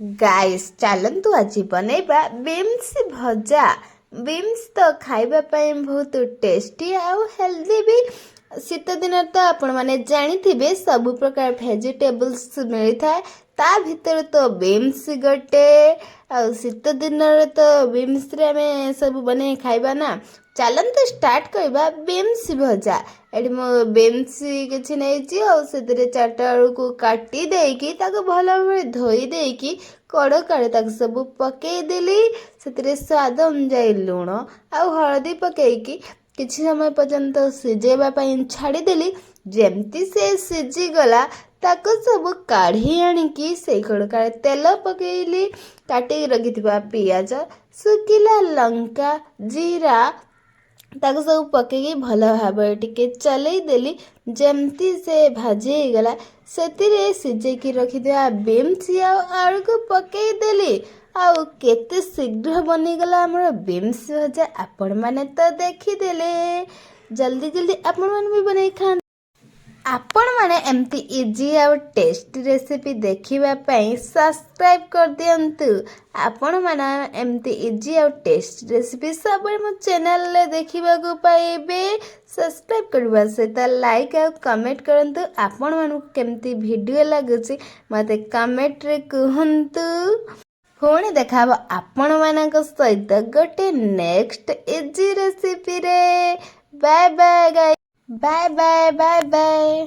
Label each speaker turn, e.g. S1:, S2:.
S1: Guys चलतु आज बनैबा beams भजा। बीम्स तो खाइबा ପାଇଁ बहुत टेस्टी आउ हेल्दी भी। शीत दिन तो आपण माने जानिथिबे सब प्रकार वेजिटेबल्स मिलता है, ता भीतर तो बीम्स गोटे। आउ शीत दिन तो बीम्स रे हमें सब बने खाइबा ना। चलतु स्टार्ट करबा बीम्स भजा। एठी मो बीम्स किछि नेछि आउ सेतरे चारटा को काटी देकी ताको भलो भाबे धोई देकी कड़कारे ताको सब पकई देली। सेतरे स्वाद अनुଯାयी लुण आउ हळदी पकईकी किछि समय पर्यंत सिझेबा ପାଇଁ छाड़ीदेली। जेमती से सिझी गला ताको सब काढ़ी आनिकी से कड़कारे तेल पकईली। काटी रखिथिबा पियाज, सुखिला लंका, जीरा ताको सब पकईकी भलो भाबे टिके चलई देली। जेमती से भाजी गला सेतिरे सिझेकी रखिथिबा बीम्स आउ आलू को पकई देली। आउ केते शीघ्र बनीगला हमर बीम्स भजा। आपण माने तो देखिदेले, जल्दी जल्दी आपण माने भी बनाई खान। आपण माने एमती इजी आउ टेस्टी रेसिपी देखिबा ପାଇଁ सब्सक्राइब कर दियंतु। आपण माने एमती इजी आउ टेस्टी रेसिपी सब मो चैनल ले देखिबा को पाइबे। सब्सक्राइब करबा सहित लाइक आउ कमेंट करंतु। आपण मानु केमती वीडियो लागुची मते कमेंट रे कहंतु। पुणी देखाब आपण मानक सहित गोटे नेक्स्ट इजी रेसिपी रे। Bye bye guys, bye bye bye bye.